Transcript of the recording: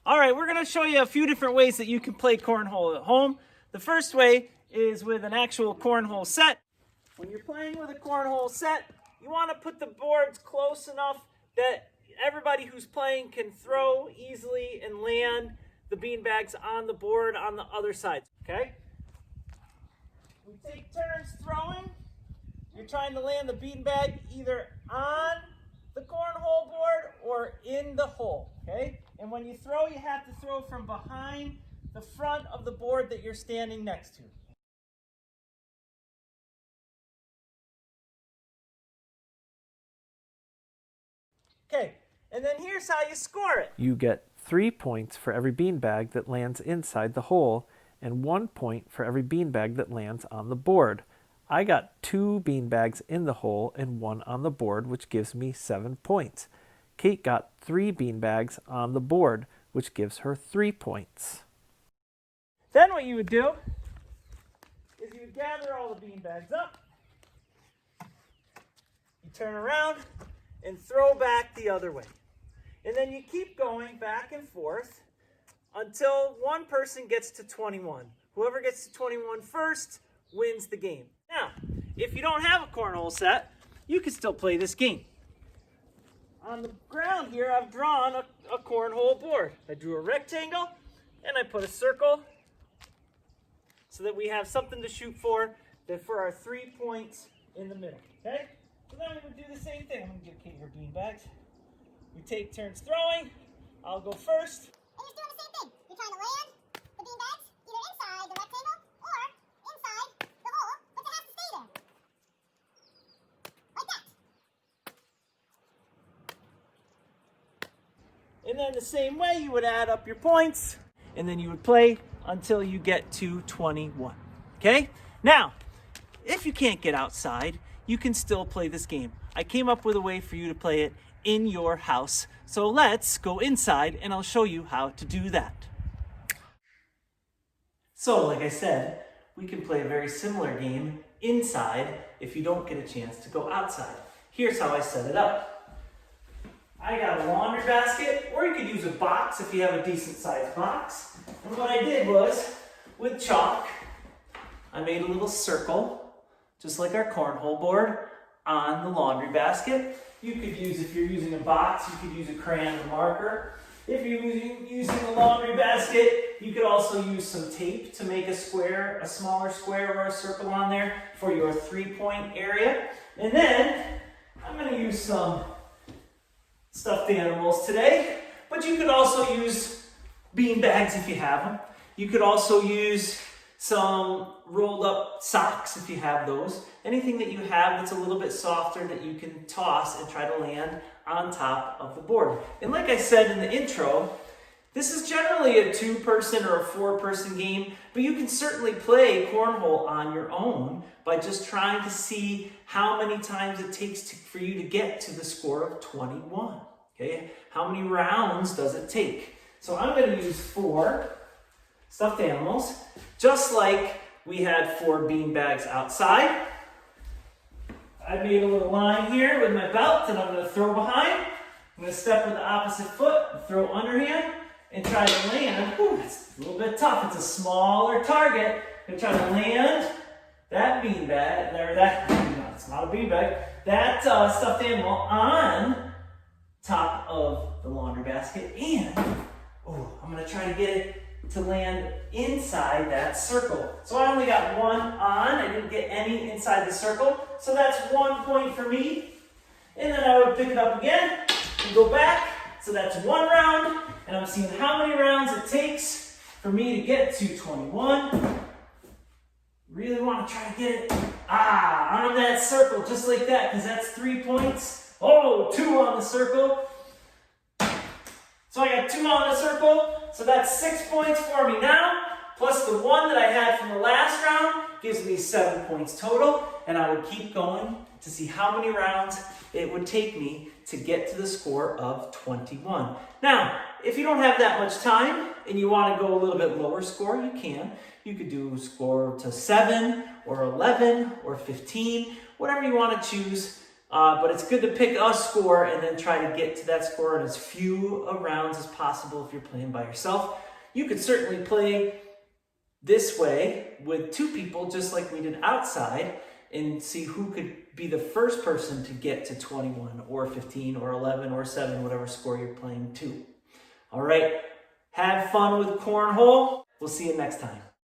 All right, we're going to show you a few different ways that you can play cornhole at home. The first way is with an actual cornhole set. When you're playing with a cornhole set, you want to put the boards close enough that everybody who's playing can throw easily and land the beanbags on the board on the other side, okay? We take turns throwing. You're trying to land the beanbag either on the cornhole board or in the hole, okay? And when you throw, you have to throw from behind the front of the board that you're standing next to. Okay, and then here's how you score it. You get 3 points for every beanbag that lands inside the hole and 1 point for every beanbag that lands on the board. I got 2 beanbags in the hole and 1 on the board, which gives me 7 points. Kate got 3 beanbags on the board, which gives her 3 points. Then what you would do is you would gather all the beanbags up, you turn around and throw back the other way. And then you keep going back and forth until one person gets to 21. Whoever gets to 21 first wins the game. Now, if you don't have a cornhole set, you can still play this game. On the ground here, I've drawn a cornhole board. I drew a rectangle and I put a circle so that we have something to shoot for our 3 points in the middle, okay? So then we would do the same thing. I'm going to give Kate her beanbags. We take turns throwing. I'll go first. And you're doing the same thing. You're trying to land the beanbags either inside the rectangle or inside the hole, but they have to stay there. Like that. And then the same way, you would add up your points, and then you would play until you get to 21. Okay? Now, if you can't get outside, you can still play this game. I came up with a way for you to play it in your house. So let's go inside and I'll show you how to do that. So like I said, we can play a very similar game inside if you don't get a chance to go outside. Here's how I set it up. I got a laundry basket, or you could use a box if you have a decent sized box. And what I did was, with chalk, I made a little circle, just like our cornhole board, on the laundry basket. You could use, if you're using a box, you could use a crayon or marker. If you're using a laundry basket, you could also use some tape to make a square, a smaller square or a circle on there for your 3-point area. And then, I'm going to use some stuffed animals today, but you could also use bean bags if you have them. You could also use some rolled up socks if you have those. Anything that you have that's a little bit softer that you can toss and try to land on top of the board. And like I said in the intro, this is generally a 2-person or a 4-person game, but you can certainly play cornhole on your own by just trying to see how many times it takes for you to get to the score of 21. Okay, how many rounds does it take? So I'm going to use 4 stuffed animals, just like we had 4 bean bags outside. I made a little line here with my belt that I'm going to throw behind. I'm going to step with the opposite foot, throw underhand, and try to land. Whew, it's a little bit tough. It's a smaller target. I'm going to try to land that bean bag, or that, no, it's not a bean bag, that stuffed animal on top of the laundry basket, and I'm going to try to get it to land inside that circle. So I only got 1 on, I didn't get any inside the circle, so that's 1 point for me. And then I would pick it up again and go back, so that's 1 round, and I'm seeing how many rounds it takes for me to get to 21. Really want to try to get it on that circle, just like that, because that's 3 points. 2 on the circle. So I got 2 on the circle, so that's 6 points for me now, plus the 1 that I had from the last round gives me 7 points total, and I would keep going to see how many rounds it would take me to get to the score of 21. Now, if you don't have that much time and you want to go a little bit lower score, you can. You could do score to 7 or 11 or 15, whatever you want to choose But it's good to pick a score and then try to get to that score in as few rounds as possible if you're playing by yourself. You could certainly play this way with 2 people, just like we did outside, and see who could be the first person to get to 21 or 15 or 11 or 7, whatever score you're playing to. All right, have fun with Cornhole. We'll see you next time.